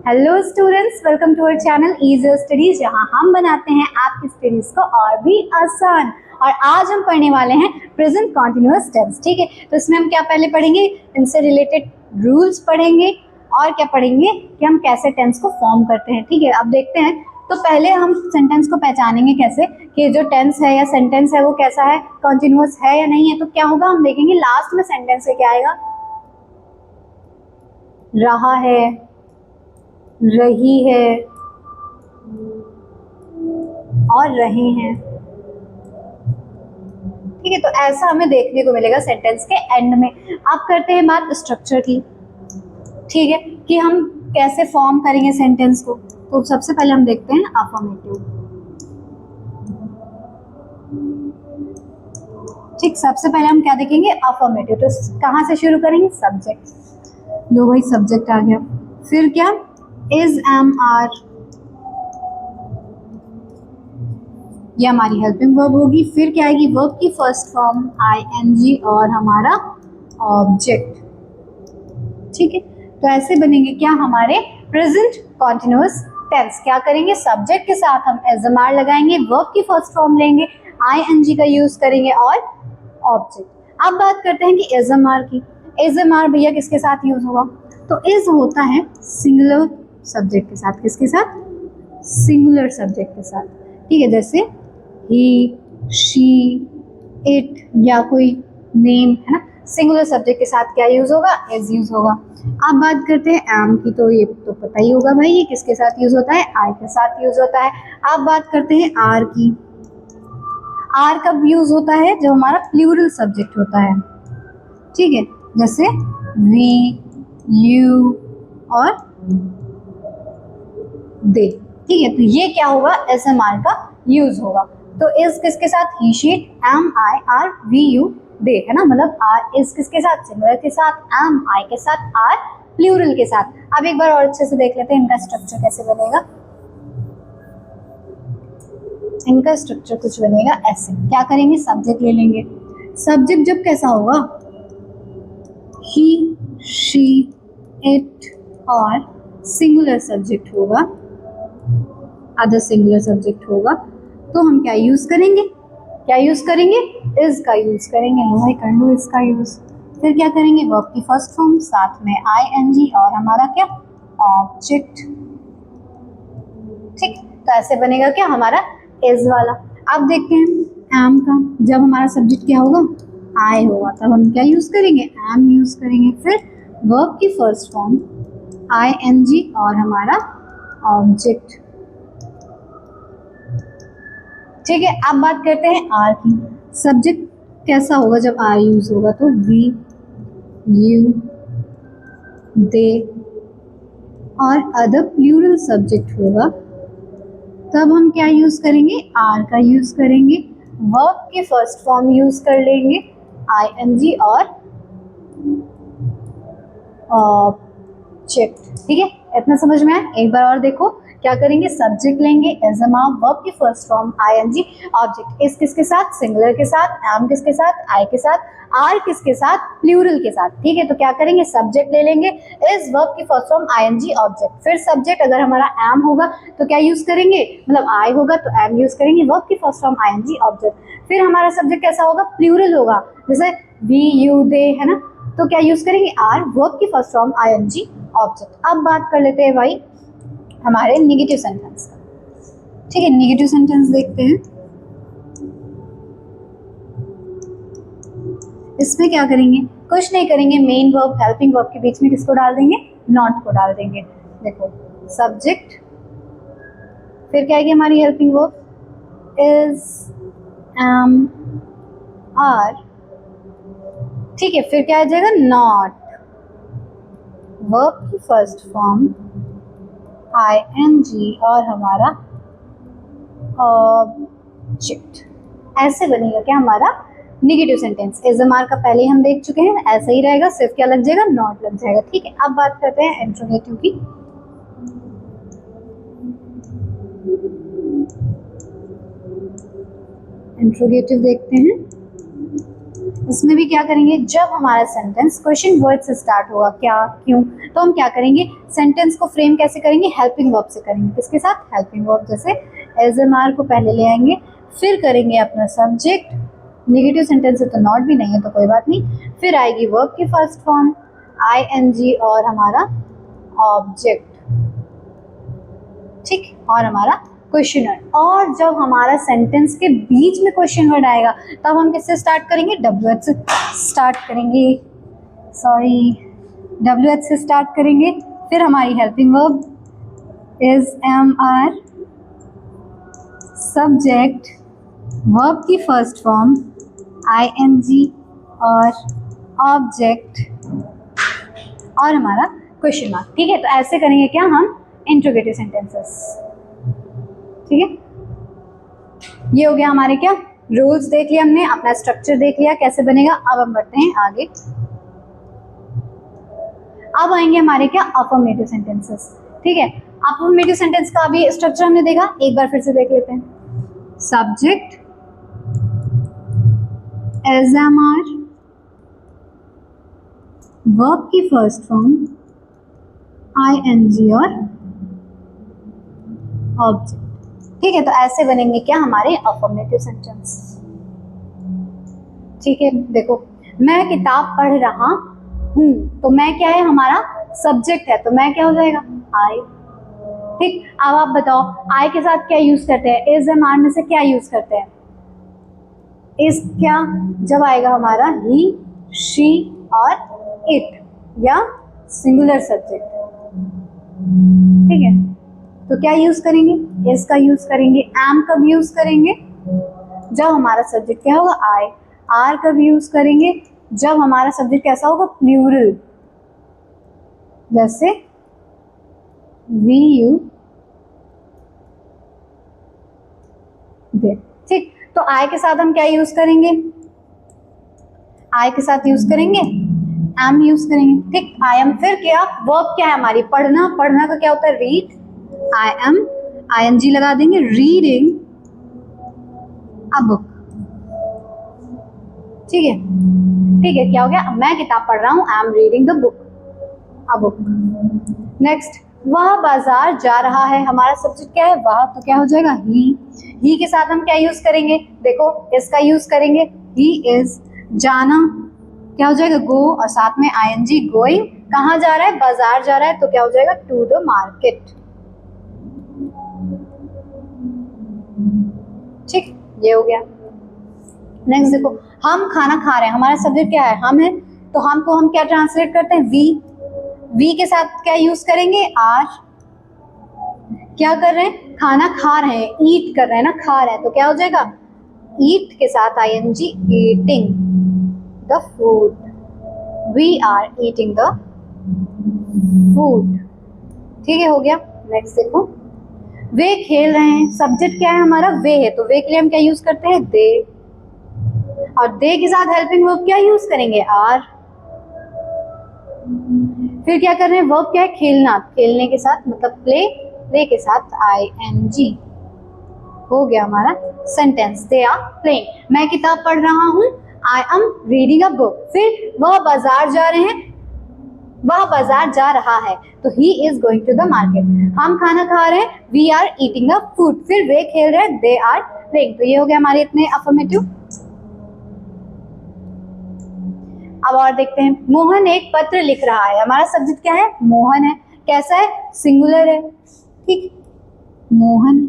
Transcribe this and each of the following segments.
Hello students, welcome to our channel easy studies, जहां हम बनाते हैं आपकी स्टडीज को और भी आसान। और आज हम पढ़ने वाले हैं प्रेजेंट कॉन्टिन्यूअस टेंस। ठीक है, तो इसमें हम क्या पहले पढ़ेंगे, इनसे रिलेटेड रूल्स पढ़ेंगे और क्या पढ़ेंगे कि हम कैसे टेंस को फॉर्म करते हैं। ठीक है, अब देखते हैं। तो पहले हम सेंटेंस को पहचानेंगे कैसे कि जो टेंस है या सेंटेंस है वो कैसा है, कॉन्टिन्यूअस है या नहीं है। तो क्या होगा, हम देखेंगे लास्ट में सेंटेंस से क्या आएगा, रहा है, रही है और रहे हैं। ठीक है, तो ऐसा हमें देखने को मिलेगा सेंटेंस के एंड में। अब करते हैं बात स्ट्रक्चर की। ठीक है, कि हम कैसे फॉर्म करेंगे सेंटेंस को। तो सबसे पहले हम देखते हैं अफर्मेटिव। ठीक, सबसे पहले हम क्या देखेंगे, अफर्मेटिव। तो कहाँ से शुरू करेंगे, सब्जेक्ट। लो भाई, सब्जेक्ट आ गया। फिर क्या, इज, एम, आर, ये हमारी हेल्पिंग वर्ब होगी। फिर क्या आएगी, वर्ब की फर्स्ट फॉर्म आईएनजी और हमारा ऑब्जेक्ट। ठीक है, तो ऐसे बनेंगे क्या हमारे प्रेजेंट कॉन्टिन्यूअस टेंस। क्या करेंगे, सब्जेक्ट के साथ हम एसएमआर लगाएंगे, वर्ब की फर्स्ट फॉर्म लेंगे, आईएनजी का यूज करेंगे और ऑब्जेक्ट। अब बात करते हैं कि एसएमआर की। एसएमआर भैया किसके साथ यूज होगा, तो इज होता है सिंगुलर सब्जेक्ट के साथ। किसके साथ, सिंगुलर सब्जेक्ट के साथ। ठीक है, जैसे ही, शी, इट या कोई नेम है ना, सिंगुलर सब्जेक्ट के साथ क्या यूज होगा, इज यूज होगा। अब बात करते हैं एम की, तो ये तो पता ही होगा भाई, ये किसके साथ यूज होता है, आई के साथ यूज होता है। अब बात करते हैं आर की। आर कब यूज होता है, जब हमारा प्लूरल सब्जेक्ट होता है। ठीक है, जैसे वी, यू और दे। ठीक है, तो ये क्या होगा, एसएमआर का यूज होगा। तो इज किसके साथ, he, she, am, I, are, we, you, they, है ना। मतलब आर इज किसके साथ, सिंगुलर के साथ, एम आई के साथ, आर प्लूरल के साथ। अब एक बार और अच्छे से देख लेते हैं इनका स्ट्रक्चर कैसे बनेगा। इनका स्ट्रक्चर कुछ बनेगा ऐसे। क्या करेंगे, सब्जेक्ट ले लेंगे। सब्जेक्ट जब कैसा होगा, ही, शी, इट और सिंगुलर सब्जेक्ट होगा, अदर सिंगुलर सब्जेक्ट होगा, तो हम क्या यूज करेंगे, क्या यूज करेंगे, इज का यूज करेंगे। लो भाई कर लो इसका यूज। फिर क्या करेंगे, वर्ब की फर्स्ट फॉर्म, साथ में आईएनजी और हमारा क्या, ऑब्जेक्ट। ठीक, तो ऐसे बनेगा क्या हमारा इज वाला। अब देखते हैं एम का। जब हमारा सब्जेक्ट क्या होगा, आई होगा, तब हम क्या यूज करेंगे, एम यूज करेंगे। फिर वर्ब की फर्स्ट फॉर्म आईएनजी और हमारा ऑब्जेक्ट। ठीक है, अब बात करते हैं आर की। सब्जेक्ट कैसा होगा जब आर यूज होगा, तो वी, यू, दे और अदर प्लूरल सब्जेक्ट होगा, तब हम क्या यूज करेंगे, आर का यूज करेंगे। वर्ब की फर्स्ट फॉर्म यूज कर लेंगे, आईएनजी और ऑब्जेक्ट। ठीक है, इतना समझ में आया। एक बार और देखो, क्या करेंगे, सब्जेक्ट लेंगे, एसएमआर, वर्ब की फर्स्ट फॉर्म आईएनजी, ऑब्जेक्ट। इस किसके साथ, सिंगुलर के साथ, एम किसके साथ, आई के साथ, आर किसके साथ, प्लूरल के साथ। ठीक है, तो क्या करेंगे, सब्जेक्ट ले लेंगे, इस वर्ब की फर्स्ट फॉर्म आईएनजी, ऑब्जेक्ट। फिर सब्जेक्ट अगर हमारा एम होगा तो क्या यूज करेंगे, मतलब आई होगा तो एम यूज करेंगे, वर्ब की फर्स्ट फॉर्म आईएनजी, ऑब्जेक्ट। फिर हमारा सब्जेक्ट कैसा होगा, प्लूरल होगा, जैसे वी, यू, दे, है ना, तो क्या यूज करेंगे, आर, वर्ब की फर्स्ट फॉर्म आईएनजी, ऑब्जेक्ट। अब बात कर लेते हैं भाई हमारे निगेटिव सेंटेंस का। ठीक है, निगेटिव सेंटेंस देखते हैं। इसमें क्या करेंगे, कुछ नहीं करेंगे, मेन वर्ब हेल्पिंग वर्ब के बीच में किसको डाल देंगे, नॉट को डाल देंगे। देखो, सब्जेक्ट, फिर क्या आएगी हमारी helping verb, is, am, are. ठीक है, फिर क्या आ जाएगा, नॉट, वर्ब की फर्स्ट फॉर्म आईएनजी और हमारा ऑब्जेक्ट। ऐसे बनेगा क्या हमारा निगेटिव सेंटेंस। एसएमआर का पहले हम देख चुके हैं, ऐसा ही रहेगा, सिर्फ क्या लग जाएगा, नॉट लग जाएगा। ठीक है, अब बात करते हैं इंट्रोगेटिव की। इंट्रोगेटिव देखते हैं। इसमें भी क्या करेंगे, जब हमारा सेंटेंस क्वेश्चन वर्ड से स्टार्ट होगा, क्या, क्यों, तो हम क्या करेंगे, सेंटेंस को फ्रेम कैसे करेंगे, हेल्पिंग वर्ब से करेंगे। किसके साथ, हेल्पिंग वर्ब, जैसे एसएमआर को पहले ले आएंगे, फिर करेंगे अपना सब्जेक्ट, नेगेटिव सेंटेंस है तो नॉट भी नहीं है तो कोई बात नहीं, फिर आएगी वर्ब की फर्स्ट फॉर्म आईएनजी और हमारा ऑब्जेक्ट, ठीक, और हमारा क्वेश्चन वर्ड। और जब हमारा सेंटेंस के बीच में क्वेश्चन वर्ड आएगा तब हम किससे स्टार्ट करेंगे, WH से स्टार्ट करेंगे, WH से स्टार्ट करेंगे। फिर हमारी helping verb is MR, subject, verb की फर्स्ट फॉर्म ING और ऑब्जेक्ट और हमारा क्वेश्चन मार्क, ठीक है। तो ऐसे करेंगे क्या हम, इंट्रोगेटिव सेंटेंसेस, ठीक है। ये हो गया हमारे क्या, रूल्स देख लिया हमने, अपना स्ट्रक्चर देख लिया कैसे बनेगा। अब हम बढ़ते हैं आगे। अब आएंगे हमारे क्या, अफर्मेटिव सेंटेंसेस, ठीक है। अफर्मेटिव सेंटेंस का भी स्ट्रक्चर हमने देखा, एक बार फिर से देख लेते हैं। सब्जेक्ट एसएमआर, वर्ब की फर्स्ट फॉर्म ING और ऑब्जेक्ट, ठीक है। तो ऐसे बनेंगे क्या हमारे अफर्मेटिव सेंटेंस, ठीक है। देखो, मैं किताब पढ़ रहा हूँ, तो मैं क्या है, हमारा सब्जेक्ट है, तो मैं क्या हो जाएगा, आई, ठीक। अब आप बताओ आई के साथ क्या यूज करते हैं, एसएमआर में से क्या यूज करते हैं, इस क्या, जब आएगा हमारा ही, शी और इट या सिंगुलर सब्जेक्ट, ठीक है। तो क्या यूज करेंगे, इस का यूज करेंगे। एम कब यूज करेंगे, जब हमारा सब्जेक्ट क्या होगा, आई। आर कब यूज करेंगे, जब हमारा सब्जेक्ट कैसा होगा, प्लूरल, जैसे वी यू दे, ठीक। तो आई के साथ हम क्या यूज करेंगे, आई के साथ यूज करेंगे एम यूज करेंगे, ठीक। आई एम, फिर क्या, वर्ब क्या है हमारी, पढ़ना, पढ़ना का क्या होता है, रीड, आई एम, ING लगा देंगे, रीडिंग अ बुक, ठीक है, ठीक है। क्या हो गया, मैं किताब पढ़ रहा हूँ, I am reading the book, a book. Next, वह बाजार जा रहा है, हमारा सब्जेक्ट क्या है, वह, तो क्या हो जाएगा, ही के साथ हम क्या यूज करेंगे, देखो इसका यूज करेंगे, ही इज, जाना क्या हो जाएगा, गो, और साथ में ING, गोइंग, कहाँ जा रहा है, बाजार जा रहा है, तो क्या हो जाएगा, टू द मार्केट, ठीक, ये हो गया। नेक्स्ट देखो, हम खाना खा रहे हैं, हमारा सब्जेक्ट क्या है, हम है, तो हम को हम क्या ट्रांसलेट करते हैं, वी के साथ क्या यूज करेंगे, आर, क्या कर रहे हैं, खाना खा रहे हैं, ईट कर रहे हैं ना, खा रहे हैं, तो क्या हो जाएगा, ईट के साथ ING, eating the food, we are eating the food, ठीक है, हो गया। नेक्स्ट देखो, वे खेल रहे हैं, सब्जेक्ट क्या है हमारा, वे है, तो वे के लिए हम क्या यूज करते हैं, दे, और दे के साथ हेल्पिंग वर्ब क्या यूज करेंगे, आर। फिर क्या कर रहे हैं, वर्ब क्या है, खेलना, खेलने के साथ मतलब प्ले, प्ले के साथ ING, हो गया हमारा सेंटेंस, दे आर प्लेइंग, मैं किताब पढ़ रहा हूँ, I am reading a book. फिर वह बाजार जा रहे हैं, वह बाजार जा रहा है, तो he is going to the market. हम खाना खा रहे हैं, we are eating a food. फिर वे खेल रहे हैं, दे आर प्लेइंग। तो ये हो गया हमारे इतने अफर्मेटिव। अब और देखते हैं, मोहन एक पत्र लिख रहा है, हमारा सब्जेक्ट क्या है, मोहन है, कैसा है, सिंगुलर है, ठीक, मोहन।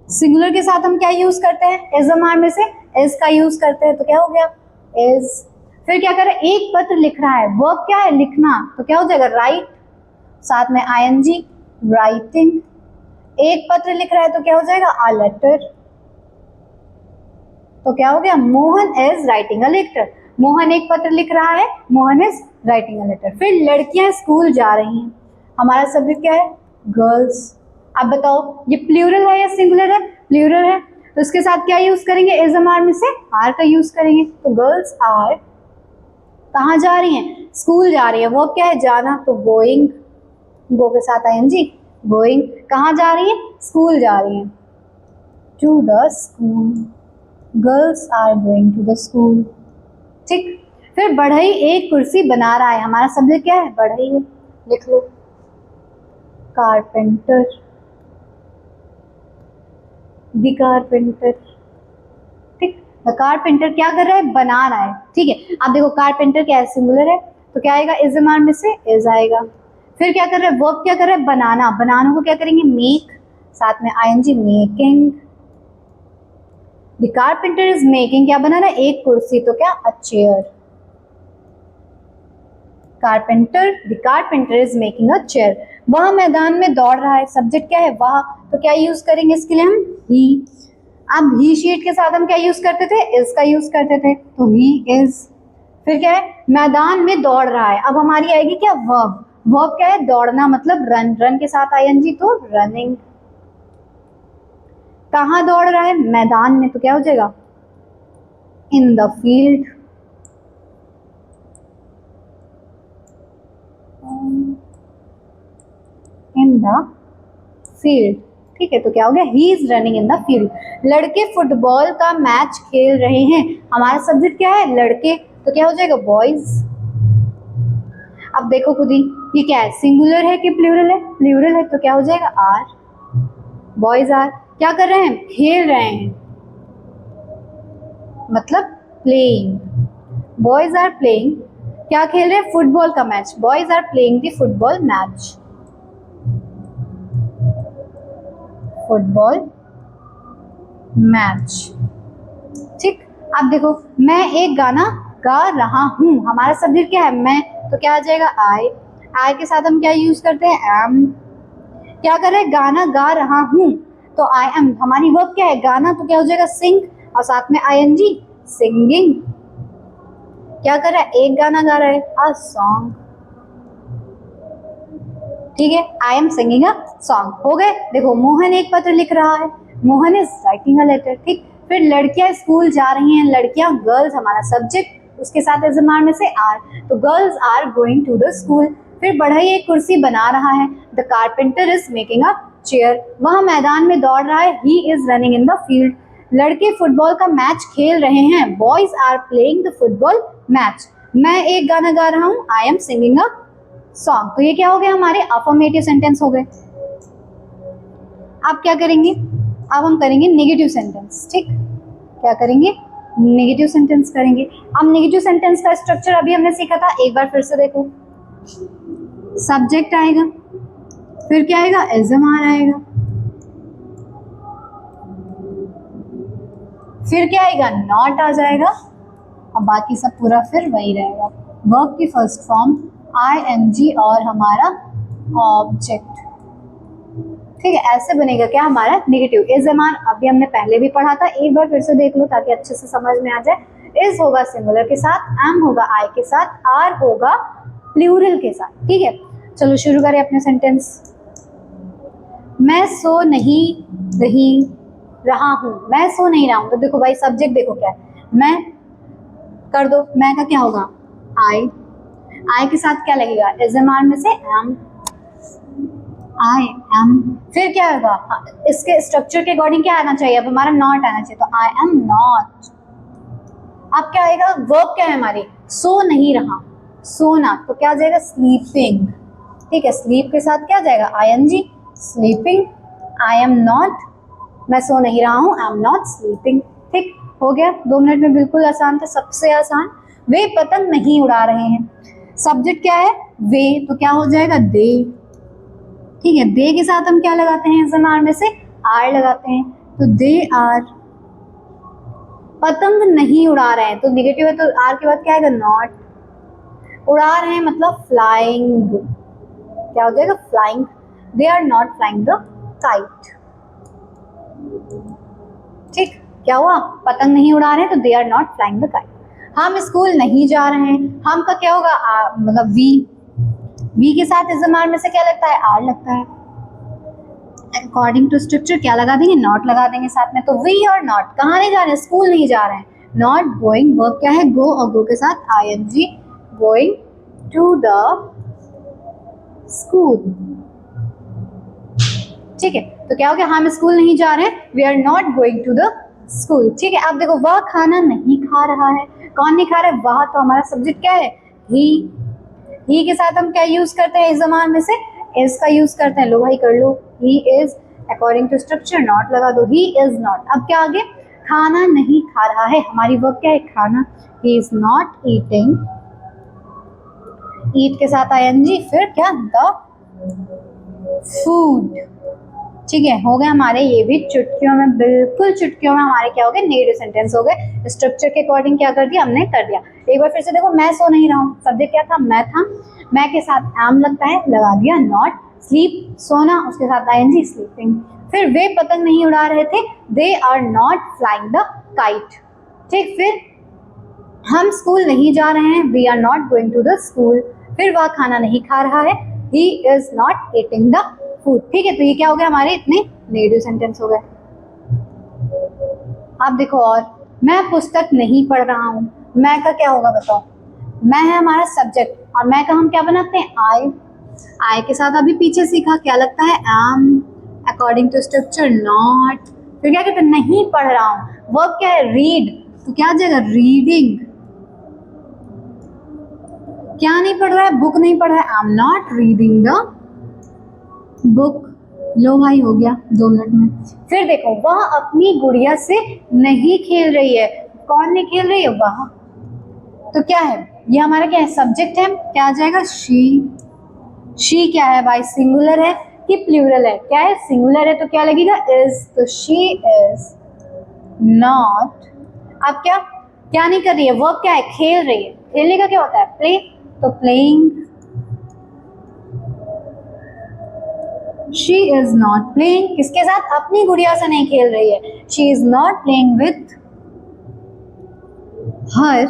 सिंगुलर के साथ हम क्या यूज करते हैं, एसएमआर में से एस का यूज करते हैं, तो क्या हो गया, एस। फिर क्या कर रहे हैं, एक पत्र लिख रहा है, वर्ब क्या है, लिखना, तो क्या हो जाएगा, राइट, साथ में ING, राइटिंग। एक पत्र लिख रहा है तो क्या हो जाएगा, अ लेटर, तो क्या हो गया, Mohan is writing a letter. Mohan एक पत्र लिख रहा है, Mohan is writing a letter. फिर लड़कियां स्कूल जा रही हैं, हमारा सब्जेक्ट क्या है, गर्ल्स। अब बताओ ये प्लूरल है या सिंगुलर है, प्लूरल है, तो इसके साथ क्या यूज करेंगे, एसएमआर में से आर का यूज करेंगे, तो गर्ल्स आर कहाँ जा रही हैं, स्कूल जा रही है, वो क्या है, जाना, तो गोइंग, गो के साथ ING, गोइंग। कहाँ जा रही है, स्कूल जा रही है, to the school, girls are going to the school. ठीक। फिर बढ़ई एक कुर्सी बना रहा है, हमारा सब्जेक्ट क्या है, बढ़ई है, लिख लो कारपेंटर, द कारपेंटर। ठीक, द कारपेंटर क्या कर रहा है, बना रहा है। ठीक है, अब देखो कारपेंटर क्या है, सिंगुलर है, तो क्या आएगा, इज मान में से इज आएगा। फिर क्या कर रहा है, वर्ब क्या कर रहा है, बनाना, बनाना को क्या करेंगे, मेक, साथ में ING, making. The carpenter is making, क्या बना रहा है, एक कुर्सी, तो क्या, a chair. Carpenter, the carpenter is making a chair. वह मैदान में दौड़ रहा है, सब्जेक्ट क्या है, वह, तो क्या यूज करेंगे इसके लिए हम, ही। अब ही शीट के साथ हम क्या यूज करते थे, इज का यूज करते थे, तो ही इज। फिर क्या है, मैदान में दौड़ रहा है, अब हमारी आएगी क्या, वर्ब। वर्ब क्या है, दौड़ना, मतलब रन, रन के साथ आईएनजी, तो रनिंग। कहाँ दौड़ रहा है, मैदान में, तो क्या हो जाएगा, इन the field. In the field. ठीक है, तो क्या हो गया, ही is running in the field. लड़के फुटबॉल का मैच खेल रहे हैं, हमारा सब्जेक्ट क्या है, लड़के, तो क्या हो जाएगा, बॉयज। अब देखो खुद ही, ये क्या है, सिंगुलर है कि प्लूरल है, प्लूरल है, तो क्या हो जाएगा, आर। बॉयज आर क्या कर रहे हैं, खेल रहे हैं, मतलब प्लेइंग। बॉयज आर प्लेइंग, क्या खेल रहे हैं, फुटबॉल का match, boys are playing the football match, football match. ठीक, अब देखो, मैं एक गाना गा रहा हूँ, हमारा सब्जेक्ट क्या है, मैं, तो क्या आ जाएगा, आई। आई के साथ हम क्या यूज करते हैं, एम। क्या कर रहे हैं, गाना गा रहा हूँ, तो आई एम। हमारी वर्ब क्या है, गाना, तो क्या हो जाएगा, सिंग, और साथ में आईएनजी, सिंगिंग। क्या कर रहा है, एक गाना गा रहा है, अ सॉन्ग। ठीक है, I am singing a song, हो गए। देखो, मोहन एक पत्र लिख रहा है, Mohan is writing a letter. ठीक, फिर लड़कियां स्कूल जा रही हैं, लड़कियां, गर्ल्स हमारा सब्जेक्ट, उसके साथ एजमार में से आर, तो girls are going to the school. फिर बढ़ई एक कुर्सी बना रहा है, the carpenter is making a chair. वह मैदान में दौड़ रहा है, he is running in the field. लड़के फुटबॉल का मैच खेल रहे हैं, boys are playing the football match. मैं एक गाना गा रहा हूँ, I am singing a song. तो ये क्या हो गया, हमारे अफर्मेटिव सेंटेंस हो गए। अब क्या करेंगे, अब हम करेंगे नेगेटिव सेंटेंस। ठीक, क्या करेंगे, नेगेटिव सेंटेंस करेंगे। अब नेगेटिव सेंटेंस का स्ट्रक्चर अभी हमने सीखा था, एक बार फिर से देखो। सब्जेक्ट आएगा, फिर क्या आएगा, एजमार आएगा, फिर क्या आएगा, नॉट आ जाएगा, और बाकी सब पूरा फिर वही रहेगा। वर्ब की फर्स्ट फॉर्म आईएनजी और हमारा ऑब्जेक्ट। ठीक है, ऐसे बनेगा क्या, हमारा नेगेटिव। इज एमान अभी हमने पहले भी पढ़ा था, एक बार फिर से देख लो ताकि अच्छे से समझ में आ जाए। इज होगा सिंगुलर के साथ, एम होगा आई के साथ, आर होगा प्लूरल के साथ। ठीक है, चलो शुरू करें अपने सेंटेंस। मैं सो नहीं रही रहा हूँ, मैं सो नहीं रहा हूँ, तो देखो भाई सब्जेक्ट देखो क्या है, मैं कर दो, मैं का क्या होगा, आई। आई के साथ क्या लगेगा, इज एम में से एम, आई एम। फिर क्या होगा, इसके स्ट्रक्चर के अकॉर्डिंग क्या आना चाहिए, अब हमारा नॉट आना चाहिए, तो आई एम नॉट। अब क्या आएगा, वर्ब क्या है हमारी, सो नहीं रहा, सोना, तो क्या आ जाएगा, स्लीपिंग। ठीक है, स्लीप के साथ क्या आ जाएगा, ING, sleeping. I am not, मैं सो नहीं रहा हूँ, आई एम नॉट स्लीपिंग। ठीक, हो गया, 2 मिनट में, बिल्कुल आसान था, सबसे आसान। वे पतंग नहीं उड़ा रहे हैं, सब्जेक्ट क्या है, वे, तो क्या हो जाएगा, दे। ठीक है, दे के साथ हम क्या लगाते हैं, एसएमआर में से आर लगाते हैं, तो दे आर। पतंग नहीं उड़ा रहे हैं, तो निगेटिव है, तो आर के बाद क्या आएगा, नॉट। उड़ा रहे हैं मतलब फ्लाइंग, क्या हो जाएगा, flying. They are not flying the kite. ठीक, क्या हुआ, पतंग नहीं उड़ा रहे हैं, तो they are not flying the kite. हम स्कूल नहीं जा रहे हैं, हम का क्या होगा, मतलब वी। वी के साथ एसएमआर में से क्या लगता है, आर लगता है। अकॉर्डिंग टू स्ट्रक्चर क्या लगा देंगे, नॉट लगा देंगे साथ में, तो वी और नॉट, कहाँ नहीं जा रहे हैं, स्कूल नहीं जा रहे हैं। नॉट गोइंग, वर्ब क्या है, गो, और गो के साथ ING, going to the school. ठीक है, तो क्या हो गया, हम स्कूल नहीं जा रहे हैं, we are not going to the school. ठीक है, अब देखो, वह खाना नहीं खा रहा है, कौन नहीं खा रहा है, वह, तो हमारा सब्जेक्ट क्या है, ही के साथ हम क्या यूज करते हैं इस जमान में से, इज का यूज करते हैं। लो भाई कर लो, he is, according to structure not लगा दो, ही इज नॉट। अब क्या आगे, खाना नहीं खा रहा है, हमारी वर्ब क्या है, खाना, ही इज नॉट ईटिंग, ईट के साथ आईएनजी, फिर क्या, द फूड। ठीक है, हो गए हमारे ये भी चुटकियों में, बिल्कुल चुटकियों में हमारे क्या हो गए, नेगेटिव सेंटेंस हो गए। स्ट्रक्चर के अकॉर्डिंग क्या कर दिया हमने, कर दिया। एक बार फिर से देखो, मैं सो नहीं रहा हूँ, सब्जेक्ट क्या था, मैं था, मैं के साथ एम लगता है, लगा दिया नॉट, स्लीप सोना, उसके साथ आईएनजी स्लीपिंग। फिर वे पतंग नहीं उड़ा रहे थे, they are not flying the kite. ठीक, फिर हम स्कूल नहीं जा रहे हैं, we are not going to the school. फिर वह खाना नहीं खा रहा है, he is not eating the food. ठीक है, तो ये क्या हो गया, हमारे इतने नेगेटिव सेंटेंस हो गए। अब देखो, और मैं पुस्तक नहीं पढ़ रहा हूँ, मैं का क्या होगा बताओ, मैं है हमारा सब्जेक्ट, और मैं का हम क्या बनाते हैं, आई के साथ अभी पीछे सीखा क्या लगता है, am, according to structure not, फिर क्या कहते हैं, नहीं पढ़ रहा हूँ, वर्ब क्या है, रीड, तो क्या आ जाएगा, रीडिंग। क्या नहीं पढ़ रहा है, बुक नहीं पढ़ रहा है, I am not reading the book. लो भाई हो गया 2 मिनट में। फिर देखो, वह अपनी गुड़िया से नहीं खेल रही है, कौन नहीं खेल रही है, वह, तो क्या है, ये हमारा क्या है, सब्जेक्ट है, क्या आ जाएगा, शी क्या है भाई, सिंगुलर है कि प्लूरल है, क्या है, सिंगुलर है, तो क्या लगेगा, इज, तो शी इज नॉट। अब क्या क्या नहीं कर रही है, वर्ब क्या है, खेल रही है, खेलने का क्या होता है, प्ले, तो playing. She is not playing किसके साथ, अपनी गुड़िया से नहीं खेल रही है, she is not playing with her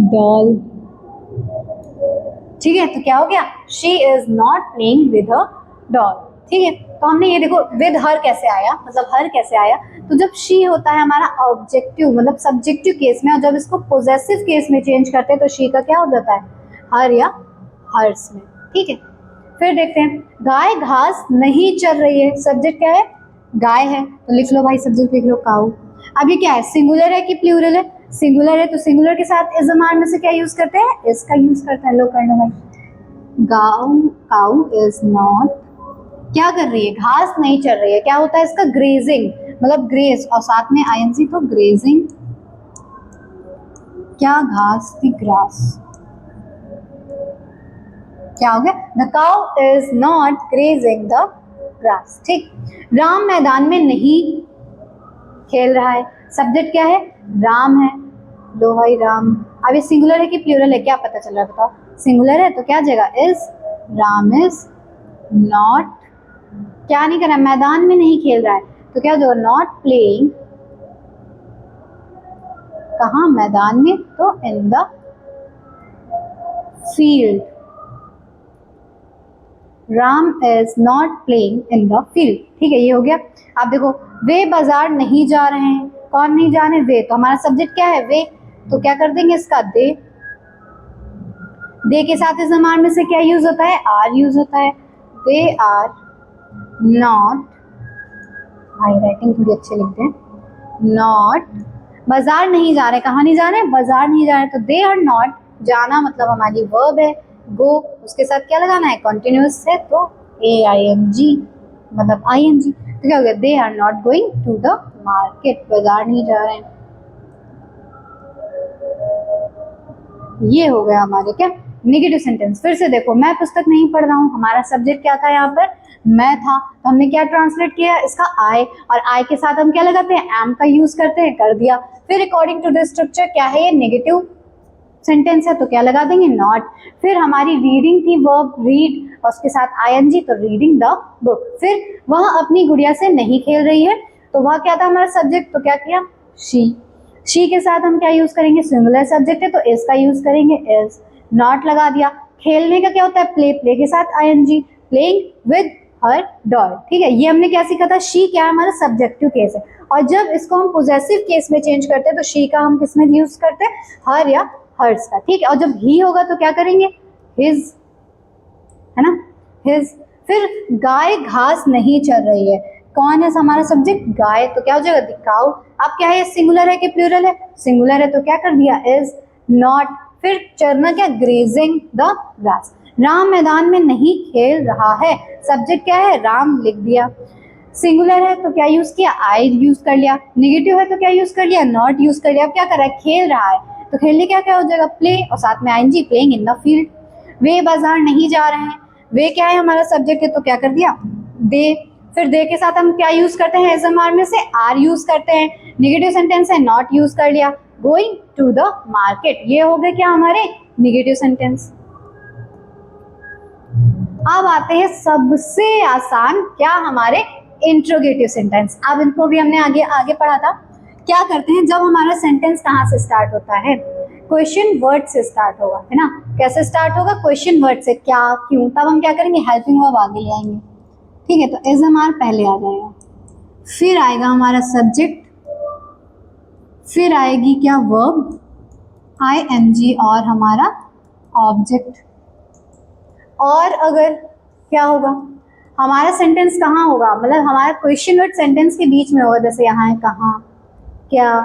doll. ठीक है, तो क्या हो गया, she is not playing with a doll. ठीक है, तो हमने ये देखो विद हर कैसे आया, मतलब हर कैसे आया, तो जब शी होता है हमारा ऑब्जेक्टिव मतलब सब्जेक्टिव केस में, और जब इसको पोजेसिव केस में चेंज करते हैं तो शी का क्या हो जाता है, हर या हर्स में। ठीक है, फिर देखते हैं, गाय घास नहीं चर रही है, सब्जेक्ट क्या है, गाय है, तो लिख लो भाई, सब्जेक्ट लिख लो काऊ। अब ये क्या है, सिंगुलर है कि प्लूरल है, सिंगुलर है, तो सिंगुलर के साथ इज जमान में से क्या यूज करते हैं, इसका यूज करते हैं। लो करना भाई, गाऊ, काऊ इज नॉट, क्या कर रही है, घास नहीं चल रही है, क्या होता है इसका, ग्रेजिंग, मतलब ग्रेज, और साथ में आईएनजी, तो ग्रेजिंग, क्या घास थी, ग्रास, क्या हो गया, the cow is not grazing the grass. ठीक, राम मैदान में नहीं खेल रहा है, सब्जेक्ट क्या है, राम है, लो भाई राम। अब ये सिंगुलर है कि प्लूरल है, क्या पता चल रहा है बताओ, सिंगुलर है तो क्या जगह, इज, राम इज नॉट, क्या नहीं कर रहा है, मैदान में नहीं खेल रहा है, तो क्या जो नॉट प्लेइंग, कहाँ, मैदान में, तो इन the field, Ram is not playing in the field. ठीक है, ये हो गया। अब देखो, वे बाजार नहीं जा रहे हैं, कौन नहीं जा रहे, वे, तो हमारा सब्जेक्ट क्या है, वे, तो क्या कर देंगे इसका, दे के साथ इस जमान में से क्या यूज होता है, आर यूज होता है, दे आर नॉट, भाई राइटिंग थोड़ी अच्छी लिखते हैं, नॉट, बाजार नहीं जा रहे, कहाँ नहीं जा रहे, बाजार नहीं जा रहे, तो दे आर नॉट, जाना मतलब हमारी वर्ब है, गो, उसके साथ क्या लगाना है, कॉन्टिन्यूअस है, तो ए आई एन जी, मतलब आई एन जी, तो क्या हो गया, they are not going to the market, बाजार नहीं जा रहे हैं। ये हो गया हमारे क्या, नेगेटिव सेंटेंस। फिर से देखो, मैं पुस्तक नहीं पढ़ रहा हूँ, हमारा सब्जेक्ट क्या था यहाँ पर, मैं था, तो हमने क्या ट्रांसलेट किया, इसका आई, और आई के साथ हम क्या लगाते हैं, एम का यूज करते हैं, कर दिया। फिर अकॉर्डिंग टू द स्ट्रक्चर क्या है, ये नेगेटिव सेंटेंस है, तो क्या लगा देंगे, नॉट। फिर हमारी रीडिंग थी, वर्ब रीड, और उसके साथ आईएनजी, तो रीडिंग द बुक। फिर वह अपनी गुड़िया से नहीं खेल रही है, तो वह क्या था हमारा सब्जेक्ट, तो क्या किया, शी के साथ हम क्या यूज करेंगे, सिंगुलर सब्जेक्ट है तो इज का यूज करेंगे, इज, नॉट लगा दिया। खेलने का क्या होता है, प्ले, प्ले के साथ ING, playing with her doll. ठीक है, ये हमने क्या सीखा था, शी क्या है, हमारा सब्जेक्टिव केस है, और जब इसको हम पोजेसिव केस में चेंज करते हैं तो शी का हम किस में यूज करते हैं, हर या हर्स का। ठीक है, और जब ही होगा तो क्या करेंगे, हिज, है ना, हिज। फिर गाय घास नहीं चर रही है, कौन है हमारा सब्जेक्ट? गाय, तो क्या हो जाएगा? The cow. अब क्या है, सिंगुलर है कि प्लूरल है? सिंगुलर है, तो क्या कर दिया? Is not. फिर चरना क्या? Grazing the grass. राम मैदान में नहीं खेल रहा है, सब्जेक्ट क्या है? राम लिख दिया। सिंगुलर है तो क्या यूज किया? आई यूज कर लिया। नेगेटिव है तो क्या यूज कर लिया? नॉट यूज कर लिया। अब क्या कर रहा है? खेल रहा है, तो खेलने क्या क्या हो जाएगा? प्ले, और साथ में ING, playing in the field. वे बाजार नहीं जा रहे हैं, वे क्या है? हमारा सब्जेक्ट है, तो क्या कर दिया? दे। फिर दे के साथ हम क्या यूज करते हैं? एसएमआर में से आर यूज करते हैं। नेगेटिव सेंटेंस है, नॉट यूज कर लिया। गोइंग टू द मार्केट, ये हो गए क्या हमारे नेगेटिव सेंटेंस। अब आते हैं सबसे आसान, क्या? हमारे इंट्रोगेटिव सेंटेंस। अब इनको भी हमने आगे आगे पढ़ा था। क्या करते हैं जब हमारा सेंटेंस कहाँ से स्टार्ट होता है? क्वेश्चन वर्ड से स्टार्ट होगा, है ना? कैसे स्टार्ट होगा? क्वेश्चन वर्ड से, क्या, क्यों। तब हम क्या करेंगे? हेल्पिंग वर्ब आगे ले आएंगे, ठीक है? तो एसएमआर पहले आ जाएगा, फिर आएगा हमारा सब्जेक्ट, फिर आएगी क्या? वर्ब, आईएनजी और हमारा ऑब्जेक्ट। और अगर क्या होगा, हमारा सेंटेंस कहाँ होगा? मतलब हमारा क्वेश्चन वर्ड सेंटेंस के बीच में होगा, जैसे यहाँ है कहाँ, क्या,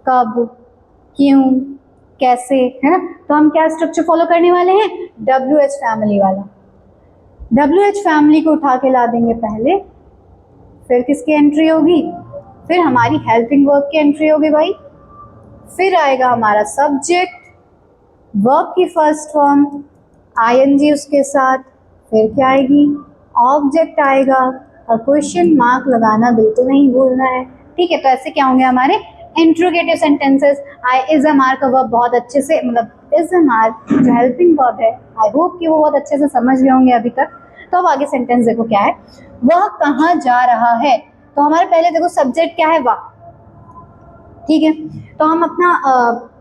कब, क्यों, कैसे, है ना? तो हम क्या स्ट्रक्चर फॉलो करने वाले हैं? WH फैमिली वाला। WH फैमिली को उठा के ला देंगे पहले, फिर किसकी एंट्री होगी? फिर हमारी हेल्पिंग वर्ब की एंट्री होगी भाई। फिर आएगा हमारा सब्जेक्ट, वर्ब की फर्स्ट फॉर्म, आईएनजी उसके साथ, फिर क्या आएगी? ऑब्जेक्ट आएगा, और क्वेश्चन मार्क लगाना बिल्कुल नहीं भूलना है, ठीक है? तो ऐसे क्या होंगे हमारे इंट्रोगेटिव सेंटेंसेस। एसएमआर का वर्ब बहुत अच्छे से, मतलब एसएमआर जो हेल्पिंग वर्ब है, आई होप कि वो बहुत अच्छे से समझ गए होंगे अभी तक। तो अब आगे सेंटेंस देखो क्या है, वह कहाँ जा रहा है। तो हमारे पहले देखो सब्जेक्ट क्या है? वह, ठीक है? तो हम अपना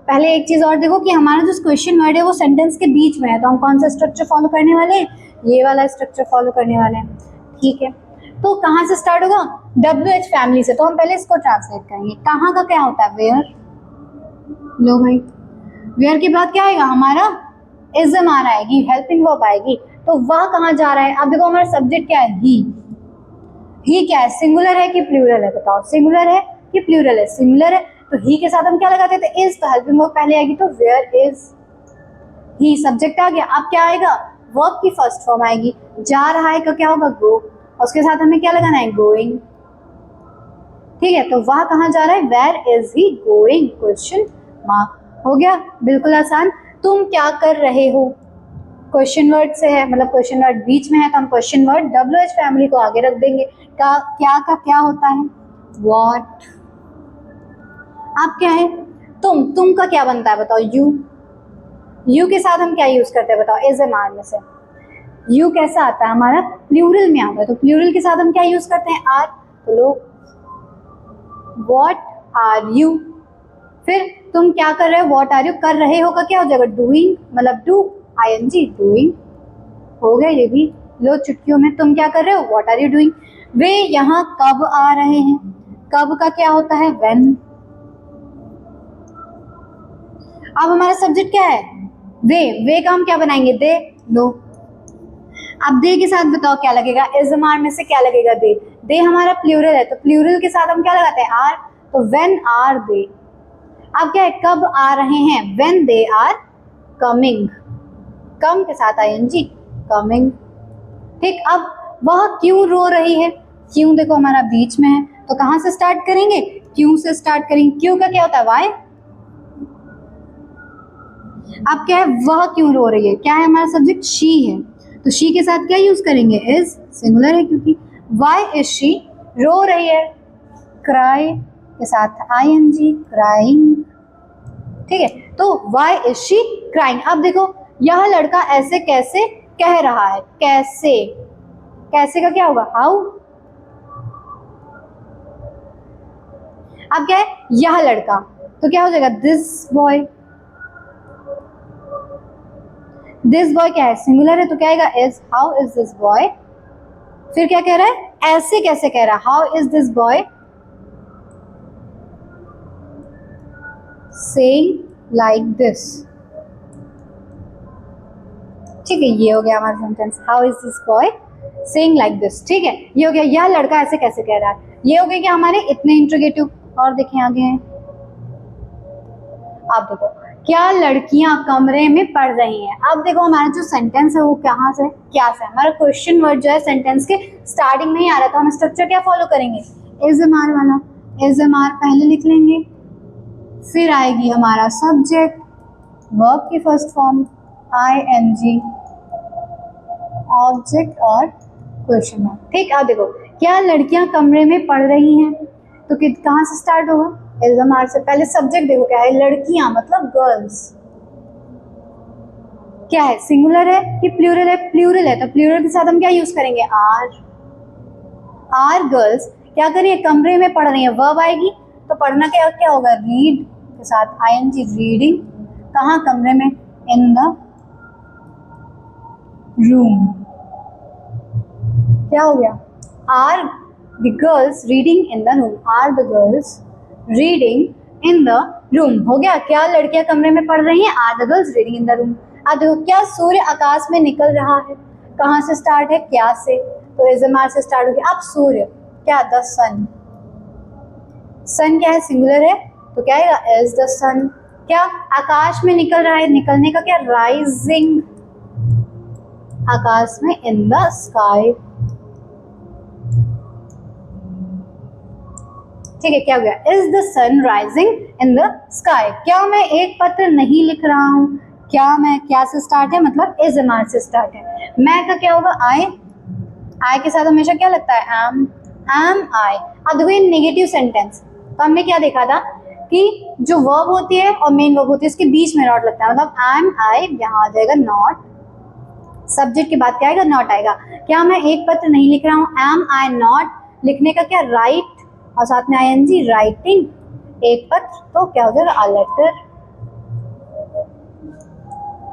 पहले एक चीज और देखो कि हमारा जो क्वेश्चन वर्ड है वो सेंटेंस के बीच में है, तो हम कौन सा स्ट्रक्चर फॉलो करने वाले हैं? ये वाला स्ट्रक्चर फॉलो करने वाले हैं, ठीक है? तो कहाँ से स्टार्ट होगा? WH फैमिली से। तो हम पहले इसको ट्रांसलेट करेंगे। कहाँ का क्या होता है? वेयर। लो भाई, वेयर के बाद क्या आएगा? हमारा एसएमआर आएगी, हेल्पिंग वर्ब आएगी। तो वह कहाँ जा रहा है? अब देखो हमारा सब्जेक्ट क्या है? ही क्या है? सिंगुलर है कि प्लूरल है? बताओ, सिंगुलर है कि प्लूरल है? सिंगुलर है, तो ही के साथ हम क्या लगाते थे? इज। तो हेल्पिंग वर्ब पहले आएगी, तो वेयर इज ही, सब्जेक्ट आ गया। अब क्या आएगा? वर्ब की फर्स्ट फॉर्म आएगी। जा रहा है का क्या होगा? गो, और उसके साथ हमें क्या लगाना है? गोइंग, ठीक है? तो वह कहाँ जा रहा है? Where is he going? Question mark. हो गया, बिल्कुल आसान। तुम क्या कर रहे हो? क्वेश्चन वर्ड से है, मतलब क्वेश्चन वर्ड बीच में है, तो हम क्वेश्चन वर्ड WH फैमिली को आगे रख देंगे। क्या का क्या होता है? व्हाट। अब क्या है? तुम का क्या बनता है? बताओ, यू के साथ हम क्या यूज करते हैं? बताओ, एसएमआर में से यू कैसा आता है? हमारा प्लूरल में आता है, तो प्लूरल के साथ हम क्या यूज करते हैं? आर। तो लो, व्हाट आर यू। फिर तुम क्या कर रहे हो? व्हाट आर यू कर रहे हो का क्या हो जाएगा? डूइंग, मतलब डू, आईएनजी, डूइंग। हो गया ये भी। लो चुटकियों में, तुम क्या कर रहे हो? What are you doing. वे यहाँ कब आ रहे हैं? कब का क्या होता है? व्हेन। अब हमारा सब्जेक्ट क्या है? वे का हम क्या बनाएंगे? दे। लो, अब दे के साथ बताओ क्या लगेगा? एसएमआर में से क्या लगेगा? दे हमारा प्लूरल है, तो प्लूरल के साथ हम क्या लगाते हैं? आर। तो व्हेन आर दे। अब क्या है? कब आ रहे हैं? When they are coming. Come के साथ आईएनजी, कमिंग, ठीक? अब वह क्यों रो रही है? क्यों देखो हमारा बीच में है, तो कहाँ से स्टार्ट करेंगे? क्यों से स्टार्ट करेंगे। क्यों का क्या होता है? वाई। अब क्या है? वह क्यों रो रही है? क्या है हमारा सब्जेक्ट? शी है, तो शी के साथ क्या यूज करेंगे? इज, सिंगुलर है क्योंकि। वाई इज शी, रो रही है, क्राई के साथ आईएनजी, क्राइंग, ठीक है? तो वाई इज शी क्राइंग। अब देखो, यह लड़का ऐसे कैसे कह रहा है? कैसे, कैसे का क्या होगा? हाउ। अब क्या है? यह लड़का, तो क्या हो जाएगा? This boy. दिस बॉय क्या है? सिंगुलर है, तो क्या आएगा? Is. How is this boy. फिर क्या कह रहा है? ऐसे कैसे कह रहा है? How is this boy saying like this, ठीक है? ये हो गया हमारा sentence. How is this boy saying like this, ठीक है। ये हो गया यह लड़का ऐसे कैसे कह रहा है। ये हो गए क्या हमारे इतने इंट्रोगेटिव। और देखें आगे हैं, आप देखो क्या लड़कियां कमरे में पढ़ रही हैं। अब देखो हमारा जो सेंटेंस है वो कहाँ से क्या से, हमारा क्वेश्चन वर्ड जो है सेंटेंस के स्टार्टिंग में ही आ रहा है, तो हम स्ट्रक्चर क्या फॉलो करेंगे, इज एम आर वाला। इज एम आर पहले लिख लेंगे, फिर आएगी हमारा सब्जेक्ट, वर्ब की first form I N G, object और क्वेश्चन मार्क, ठीक। अब देखो क्या लड़कियां कमरे में पढ़ रही हैं, तो कहाँ से स्टार्ट होगा, इज एम आर से। पहले सब्जेक्ट देखो क्या है, लड़कियां मतलब गर्ल्स, क्या है सिंगुलर है कि प्लूरल है, प्लूरल है, तो प्लूरल के साथ हम क्या यूज करेंगे, आर। आर गर्ल्स क्या करिए कमरे में पढ़ रही है, वर्ब आएगी तो पढ़ना क्या क्या होगा, रीड के साथ आईएनजी, रीडिंग। कहाँ कमरे में, इन द रूम। क्या हो गया, are the girls reading in the room, are the girls reading in the room. हो गया क्या लड़कियां कमरे में पढ़ रही हैं, are the girls reading in the room. अब देखो क्या सूर्य आकाश में निकल रहा है, कहाँ से स्टार्ट है, क्या से, तो इजमार से स्टार्ट हो गया। अब सूर्य क्या, द सन। सन क्या है, सिंगुलर है, तो क्या आएगा, इज द सन। क्या आकाश में निकल रहा है, निकलने का क्या, राइजिंग, आकाश में, इन द स्काई, ठीक है। क्या हो गया, is the sun rising in the sky. क्या मैं एक पत्र नहीं लिख रहा हूँ, क्या मैं क्या से स्टार्ट है, मतलब इज एम आर से स्टार्ट है। मैं का क्या होगा, आई। आई के साथ हमेशा क्या लगता है, एम, एम आई। अब देखो ये नेगेटिव सेंटेंस, तो हमने क्या देखा था कि जो वर्ब होती है और मेन वर्ब होती है उसके बीच में नॉट लगता है, मतलब एम आई, यहाँ आ जाएगा नॉट, सब्जेक्ट के बाद क्या आएगा, नॉट आएगा। क्या मैं एक पत्र नहीं लिख रहा हूँ, एम आई नॉट, लिखने का क्या, राइट, और साथ में आईएनजी, राइटिंग, एक पत्र, तो क्या हो जाएगा, अ लेटर,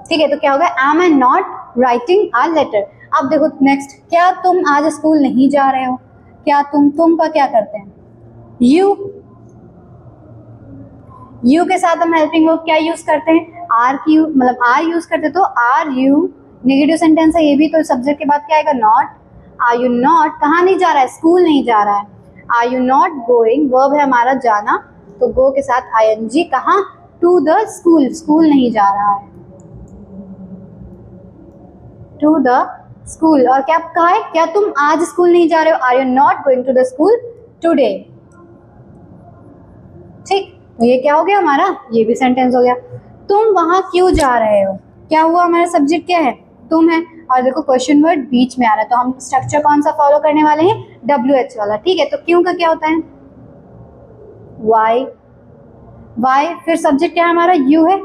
ठीक है। तो क्या होगा, am I not writing a letter. अब देखो नेक्स्ट, क्या तुम आज स्कूल नहीं जा रहे हो, क्या तुम का क्या करते हैं, यू। यू के साथ हम हेल्पिंग वर्ब क्या यूज करते हैं, आर की, मतलब आर यूज करते, तो आर यू, नेगेटिव सेंटेंस है ये भी, तो सब्जेक्ट के बाद क्या आएगा, नॉट। आर यू नॉट, कहाँ नहीं जा रहा है, स्कूल नहीं जा रहा है। Are you not going, verb है हमारा जाना, तो गो के साथ आईएनजी, कहाँ, टू द स्कूल, स्कूल नहीं जा रहा है, टू द स्कूल। और क्या कहा है, क्या तुम आज स्कूल नहीं जा रहे हो, are you not going to the school today, ठीक। तो ये क्या हो गया हमारा, ये भी सेंटेंस हो गया। तुम वहां क्यों जा रहे हो, क्या हुआ, हमारा सब्जेक्ट क्या है, तुम है, और देखो क्वेश्चन वर्ड बीच में आ रहा है, तो हम स्ट्रक्चर कौन सा फॉलो करने वाले हैं, WH वाला, ठीक है। तो क्यों का क्या होता है, वाई, वाई, फिर सब्जेक्ट क्या है हमारा, यू है,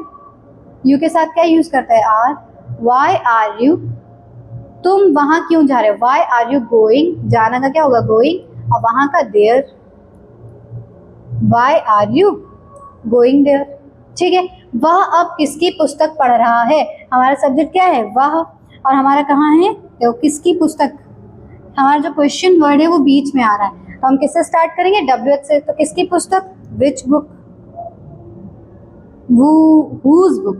यू के साथ क्या यूज करता है, आर, वाई आर यू, तुम वहां क्यों जा रहे हो, वाई आर यू गोइंग, जाना का क्या होगा, गोइंग, और वहां का there, why are you going there, ठीक है। वह अब किसकी पुस्तक पढ़ रहा है, हमारा सब्जेक्ट क्या है, वह, और हमारा कहाँ है, तो किसकी पुस्तक, हमारा जो क्वेश्चन वर्ड है वो बीच में आ रहा है, तो हम किससे स्टार्ट करेंगे, WH से, तो किसकी पुस्तक, which book, whose book,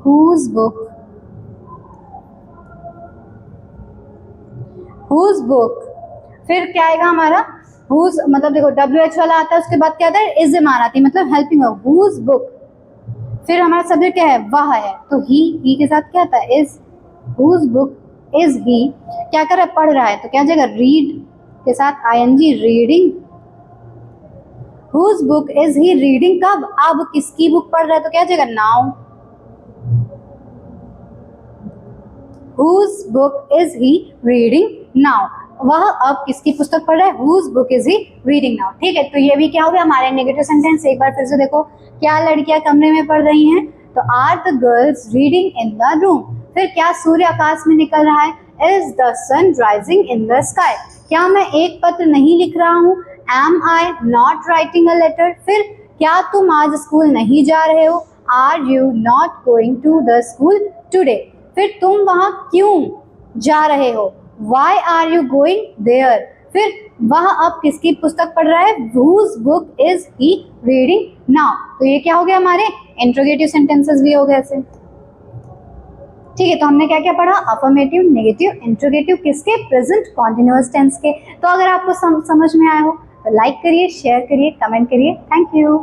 whose book, whose book। फिर क्या आएगा हमारा, whose, मतलब देखो WH वाला आता है, उसके बाद क्या आता है, इज एम आर आती है, मतलब हेल्पिंग वर्ब, whose book। फिर हमारा सब्जेक्ट क्या है, वह है, तो ही के साथ क्या आता है, is, whose book is he, क्या कर रहा है, पढ़ रहा है, तो क्या जाएगा, रीड के साथ ING, reading. whose book is he reading, कब, अब किसकी बुक पढ़ रहा है, तो क्या जाएगा, now. whose book is he reading now, वह अब किसकी पुस्तक पढ़ रहा है, whose book is he reading now, ठीक है। तो ये भी क्या हो गया हमारे नेगेटिव सेंटेंस। एक बार फिर से देखो, क्या लड़कियां कमरे में पढ़ रही हैं, तो are the girls reading in the room. फिर क्या सूर्य आकाश में निकल रहा है, is the sun rising in the sky. क्या मैं एक पत्र नहीं लिख रहा हूँ, am I not writing a letter. फिर क्या तुम आज स्कूल नहीं जा रहे हो, are you not going to the school today. फिर तुम वहां क्यों जा रहे हो, why are you going there. फिर वह अब किसकी पुस्तक पढ़ रहा है, whose book is he reading now। तो ये क्या हो गया हमारे इंट्रोगेटिव सेंटेंसेस भी हो गए ऐसे, ठीक है, तो हमने क्या क्या पढ़ा, अफर्मेटिव, नेगेटिव, इंट्रोगेटिव, किसके, प्रेजेंट कॉन्टिन्यूअस टेंस के। तो अगर आपको समझ में आया हो तो लाइक करिए, शेयर करिए, कमेंट करिए। Thank you.